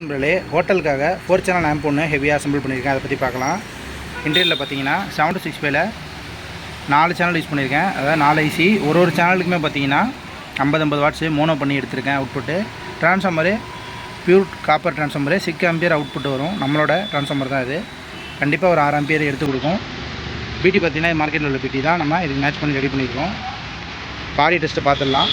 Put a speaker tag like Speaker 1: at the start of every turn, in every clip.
Speaker 1: நண்பர்களே, ஹோட்டலுக்காக 4 channel amp ஒன்று ஹெவியாக அசம்பிள் பண்ணியிருக்கேன். அதை பற்றி பார்க்கலாம். இன்டீரியரில் பார்த்தீங்கன்னா 765 4 சேனல் யூஸ் பண்ணியிருக்கேன். அதாவது 4 ஐசி. ஒரு சேனலுக்குமே பார்த்தீங்கன்னா 50 வாட்ஸு மோனோ பண்ணி எடுத்திருக்கேன். Output transformer pure copper transformer 6 ampere output வரும். நம்மளோட ட்ரான்ஸ்ஃபார்மர் தான் இது. கண்டிப்பாக ஒரு 6 ஆம்பியர் எடுத்து கொடுக்கும். பிடி பார்த்தீங்கன்னா மார்க்கெட்டில் உள்ள பிடி தான். நம்ம இதுக்கு மேட்ச் பண்ணி ரெடி பண்ணியிருக்கோம். பாடி டெஸ்ட்டை பார்த்துடலாம்.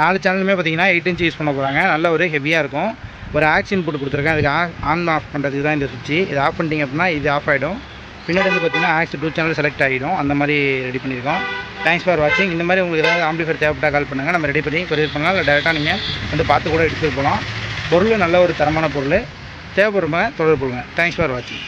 Speaker 1: நாலு சேனலுமே பார்த்தீங்கன்னா 8 இன்ச் யூஸ் பண்ண போகிறாங்க. நல்ல ஒரு ஹெவியாக இருக்கும். ஒரு ஆக்ஸ் இன்புட் கொடுத்துருக்கேன். அதுக்கு ஆன் ஆஃப் பண்ணுறதுக்கு தான் இந்த சுவிட்ச். இது ஆஃப் பண்ணிட்டீங்க அப்படின்னா இது ஆஃப் ஆகிடும். பின்னாடி வந்து பார்த்தீங்கன்னா ஆக்ஸ் 2 சேனல் செலக்ட் ஆகிடும். அந்த மாதிரி ரெடி பண்ணியிருக்கோம். தேங்க்ஸ் ஃபார் வாட்சிங். இந்த மாதிரி உங்களுக்கு ஏதாவது ஆம்பிளிஃபையர் தேவைப்பட்டால் கால் பண்ணுங்கள். நம்ம ரெடி பண்ணி கொரியர் பண்ணலாம். இல்லை டேரெக்டாக நீங்கள் வந்து பார்த்து கூட எடுத்துகிட்டு போகலாம். பொருள் நல்ல ஒரு தரமான பொருள். தேவைப்படுறவங்க தொடர்பு கொள்ளுங்கள். தேங்க்ஸ் ஃபார் வாட்சிங்.